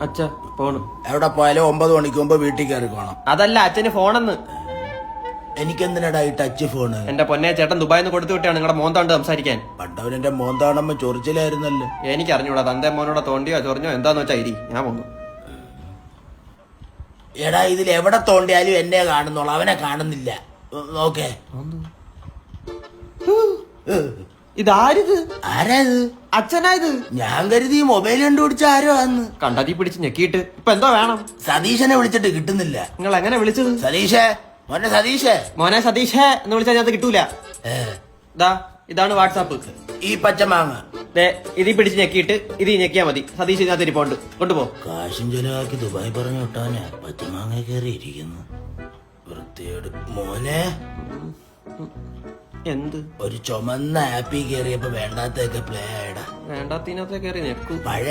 അച്ഛ ഫോണ് എവിടെ പോയാലും 9 മണിക്ക് മുമ്പ് വീട്ടിൽ കയറി പോകണം. അതല്ല അച്ഛന് ഫോണെന്ന്. എനിക്കെന്തിനടാ ഈ ടച്ച് ഫോണ്? എന്റെ പൊന്നെ ചേട്ടൻ ദുബായിന്ന് കൊടുത്തു വിട്ടാണ് നിങ്ങളുടെ മോന്താണ്ട് സംസാരിക്കാൻ. പണ്ടവൻ എന്റെ മോന്താണമ്മ ചൊറിച്ചിലായിരുന്നല്ലോ. എനിക്ക് അറിഞ്ഞൂടാ, തന്റെ മോനോടെ തോണ്ടിയോ ചൊറിഞ്ഞോ എന്താന്ന് വെച്ചാ ഇരി, ഞാൻ പോന്നു. എടാ ഇതിൽ എവിടെ തോണ്ടിയാലും എന്നെ കാണുന്നുള്ളു, അവനെ കാണുന്നില്ല. ഓക്കെ ഇതാരിത്? ആരാ ഇത്? അച്ഛനായത്? ഞാൻ കരുതി മൊബൈൽ കണ്ടുപിടിച്ച ആരോ ആന്ന്. കണ്ടതി പിടിച്ച് ഞെക്കിയിട്ട് ഇപ്പൊ എന്തോ വേണം? സതീശനെ വിളിച്ചിട്ട് കിട്ടുന്നില്ല. നിങ്ങൾ എങ്ങനെ വിളിച്ചത്? സതീഷേ, മോനെ സതീഷേ. മോനെ സതീഷേ എന്ന് വിളിച്ചാൽ ഞാൻ കിട്ടൂല. ഇതാണ് വാട്സാപ്പ്. ഈ പച്ചമാങ്ങ ഇതി പിടിച്ച് ഞെക്കിയിട്ട് ഇത് ഞെക്കിയാ മതി. സതീഷ് ഇതിനകത്ത് ഇരിപ്പുണ്ട്, കൊണ്ടുപോ. കാശും ചെലവാക്കി ദുബായ് പറഞ്ഞു വിട്ടാനാ പച്ചമാങ്ങ കയറി ഇരിക്കുന്നു. വൃത്തിയോട് മോനെ. എന്ത്? ഒരു ചുമന്ന ആപ്പിൽ കയറിയപ്പോ വേണ്ടാത്തൊക്കെ പ്ലേ ആയടാ. വേണ്ടാത്തതിനകത്ത് കയറി ഞെക്കൂ. മഴ